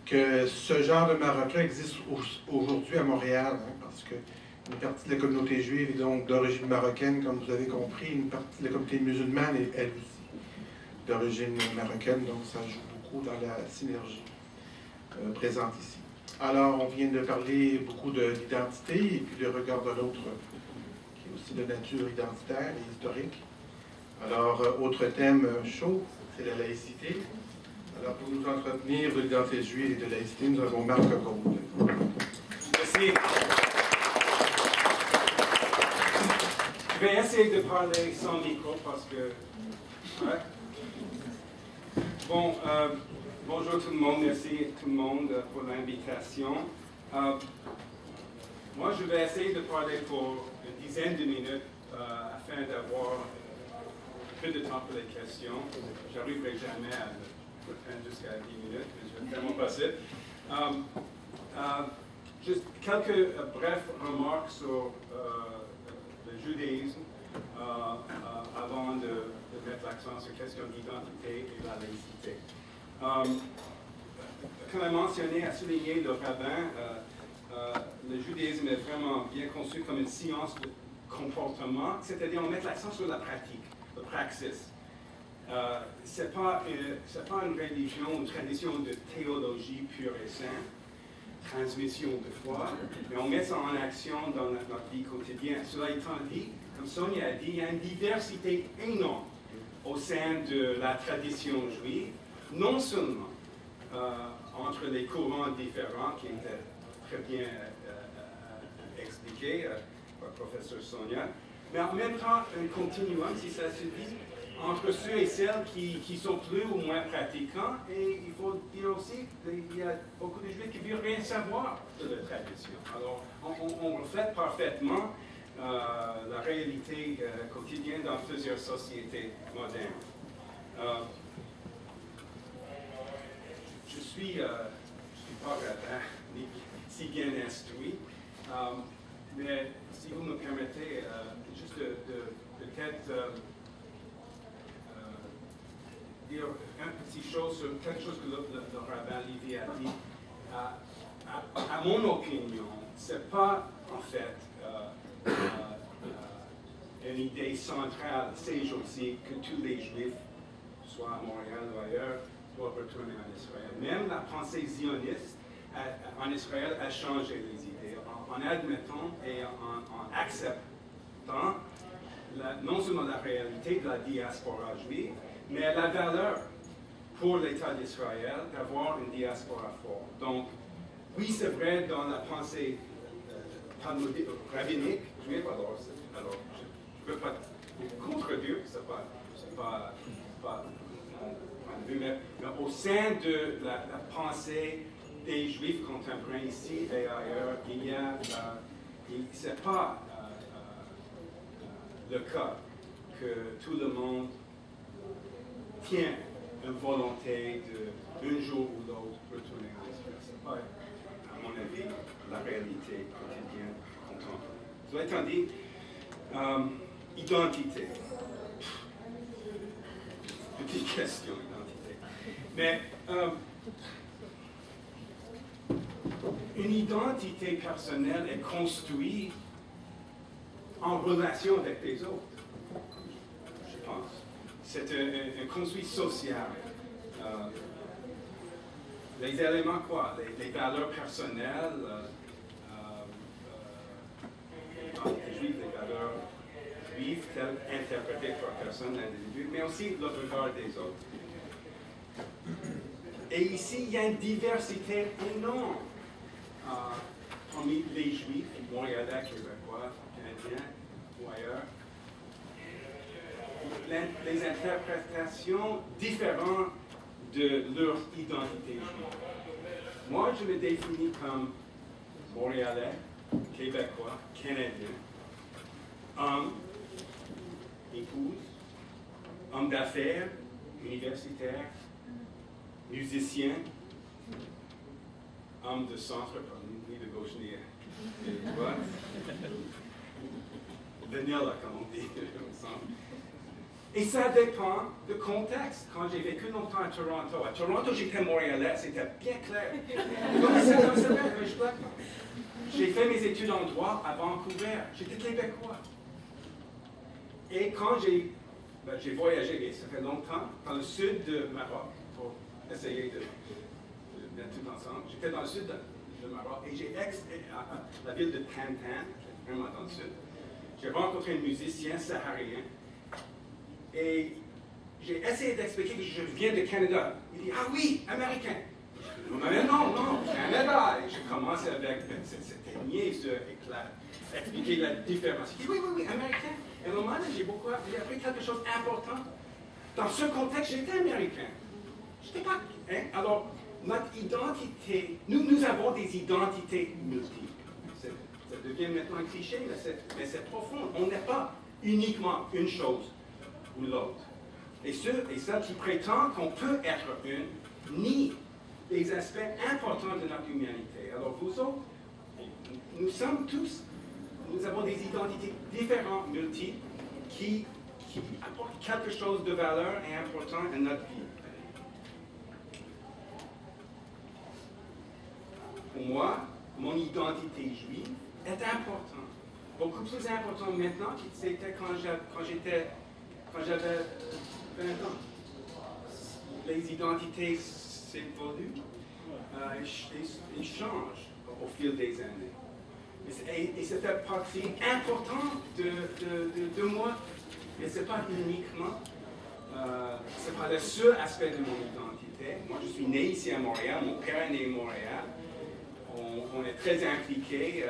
que ce genre de Marocains existe aujourd'hui à Montréal, hein, parce que une partie de la communauté juive est donc d'origine marocaine, comme vous avez compris, une partie de la communauté musulmane est elle aussi d'origine marocaine, donc ça joue beaucoup dans la synergie présente ici. Alors, on vient de parler beaucoup d'identité et puis le regard de l'autre, qui est aussi de nature identitaire et historique. Alors, autre thème chaud, c'est la laïcité. Alors, pour nous entretenir de l'identité juive et de la laïcité, nous avons Marc Gould. Merci. Je vais essayer de parler sans micro parce que... Ouais. Bon, bonjour tout le monde, merci tout le monde pour l'invitation. Moi, je vais essayer de parler pour une dizaine de minutes afin d'avoir peu de temps pour les questions. Je n'arriverai jamais à prendre jusqu'à 10 minutes, mais je vais vraiment passer. Juste quelques brèves remarques sur le judaïsme avant de mettre l'accent sur la question d'identité et de la laïcité. Comme a mentionné, a souligné le rabbin, le judaïsme est vraiment bien conçu comme une science de comportement, c'est-à-dire on met l'accent sur la pratique, le praxis. Ce n'est pas une religion, une tradition de théologie pure et simple, transmission de foi, mais on met ça en action dans notre vie quotidienne. Cela étant dit, comme Sonia a dit, il y a une diversité énorme au sein de la tradition juive, non seulement entre les courants différents qui étaient très bien expliqués par le professeur Sonia, mais en même temps un continuum, si ça se dit, entre ceux et celles qui sont plus ou moins pratiquants, et il faut dire aussi qu'il y a beaucoup de juifs qui ne veulent rien savoir de la tradition. Alors, on reflète parfaitement la réalité quotidienne dans plusieurs sociétés modernes. Je suis pas rabbin, ni si bien instruit, mais si vous me permettez, juste de peut-être dire une petite chose sur quelque chose que le rabbin Lévy a dit. À mon opinion, ce n'est pas en fait une idée centrale ces jours-ci que tous les Juifs, soit à Montréal ou ailleurs, doivent retourner en Israël. Même la pensée zioniste en Israël a changé les idées en admettant et en acceptant non seulement la réalité de la diaspora juive, mais la valeur pour l'État d'Israël d'avoir une diaspora forte. Donc, oui, c'est vrai dans la pensée rabbinique juive, alors je ne veux pas contredire, ce n'est pas mon point de vue, mais au sein de la pensée des Juifs contemporains ici et ailleurs, ce n'est pas le cas que tout le monde tient une volonté de, un jour ou l'autre, retourner en Israël. Ce n'est pas, à mon avis, la réalité quotidienne contemporaine. Cela étant dit, identité. Petite question, identité. Mais une identité personnelle est construite en relation avec les autres, je pense. C'est un construit social. Les éléments quoi? Les valeurs personnelles, dans les juifs, les valeurs juives telles interprétées par personne, l'individu, mais aussi le regard des autres. Et ici, il y a une diversité énorme parmi les juifs, montréalais, québécois, canadiens ou ailleurs. Les interprétations différentes de leur identité juive. Moi, je me définis comme montréalais, québécois, canadien, homme, épouse, homme d'affaires, universitaire, musicien, homme de centre, ni de gauche ni de droite. Vanilla, comme on dit, au centre. Et ça dépend du contexte. Quand j'ai vécu longtemps à Toronto, j'étais montréalais, c'était bien clair. J'ai fait mes études en droit à Vancouver, j'étais québécois. Et quand j'ai voyagé, et ça fait longtemps, dans le sud du Maroc, pour essayer de mettre tout ensemble, j'étais dans le sud du Maroc, et la ville de Tan, vraiment dans le sud, j'ai rencontré un musicien saharien, et j'ai essayé d'expliquer que je viens du Canada. Il dit, ah oui, américain. Mais non, Canada. Et j'ai commencé avec cette niaiseux éclat, expliquer la différence. Il dit, oui, américain. Et à un moment donné, j'ai appris quelque chose d'important. Dans ce contexte, j'étais américain. Je n'étais pas. Hein? Alors, notre identité, nous avons des identités multiples. Ça devient maintenant un cliché, mais c'est profond. On n'est pas uniquement une chose ou l'autre. Et ceux qui prétendent qu'on peut être une, nient des aspects importants de notre humanité. Alors vous autres, nous sommes tous, nous avons des identités différentes, multiples, qui apportent quelque chose de valeur et important à notre vie. Pour moi, mon identité juive est importante. Beaucoup plus important maintenant que c'était quand j'avais 20 ans. Les identités s'évoluent, ils changent au fil des années. Et ça fait partie importante de moi, mais ce n'est pas uniquement, ce n'est pas le seul aspect de mon identité. Moi, je suis né ici à Montréal, mon père est né à Montréal. On est très impliqués,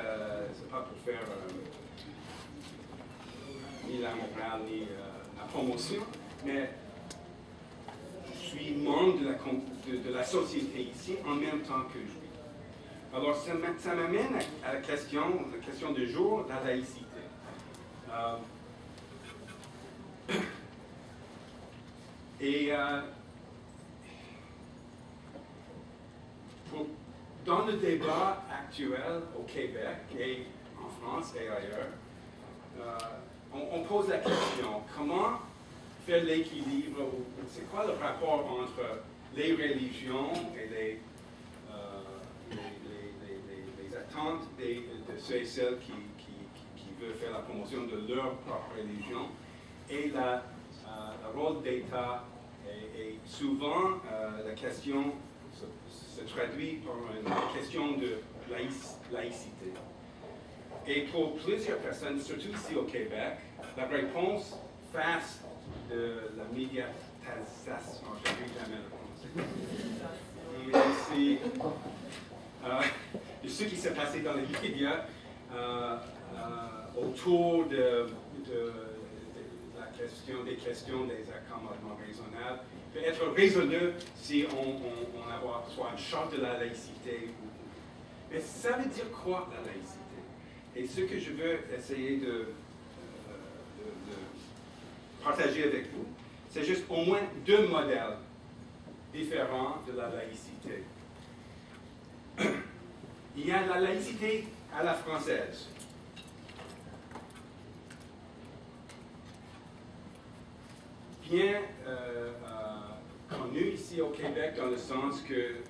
ce n'est pas pour faire ni la morale ni la promotion, mais je suis membre de la société ici en même temps que je. Alors, ça m'amène à la question du jour, la laïcité. Dans le débat actuel au Québec et en France et ailleurs, on pose la question, comment faire l'équilibre, c'est quoi le rapport entre les religions et les attentes de ceux et celles qui veulent faire la promotion de leur propre religion et le rôle d'État et souvent la question se traduit par une question de laïcité. Et pour plusieurs personnes, surtout ici au Québec, la réponse face de la médiatisation, je ne sais jamais le prononcer, de ce qui s'est passé dans les médias autour de des questions des accommodements raisonnables peut être résolu si on a soit une charte de la laïcité. Mais ça veut dire quoi, la laïcité? Et ce que je veux essayer de partager avec vous, c'est juste au moins deux modèles différents de la laïcité. Il y a la laïcité à la française. Bien connu ici au Québec dans le sens qu'il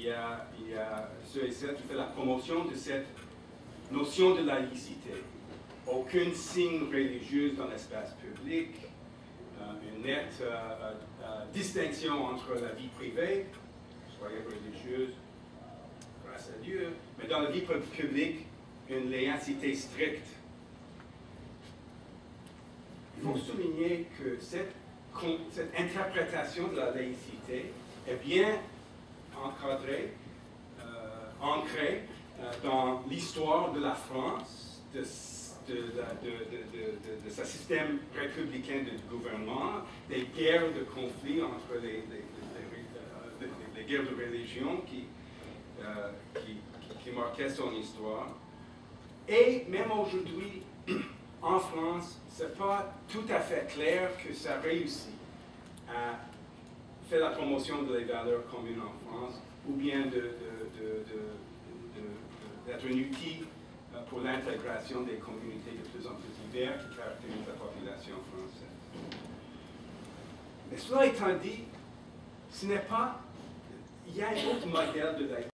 y a ceux et celles qui font la promotion de cette notion de laïcité. Aucune signe religieuse dans l'espace public, une nette distinction entre la vie privée, soyez religieuse, grâce à Dieu, mais dans la vie publique, une laïcité stricte. Il faut souligner que cette interprétation de la laïcité est bien encadrée, ancrée dans l'histoire de la France, de ce système républicain de gouvernement, des guerres de conflit entre les guerres de religion qui marquaient son histoire. Et même aujourd'hui, en France, ce n'est pas tout à fait clair que ça réussit à faire la promotion des valeurs communes en France, ou bien d'être un outil pour l'intégration des communautés de plus en plus diverses qui caractérisent la population française. Mais cela étant dit, ce n'est pas, il y a un autre modèle de laïcité.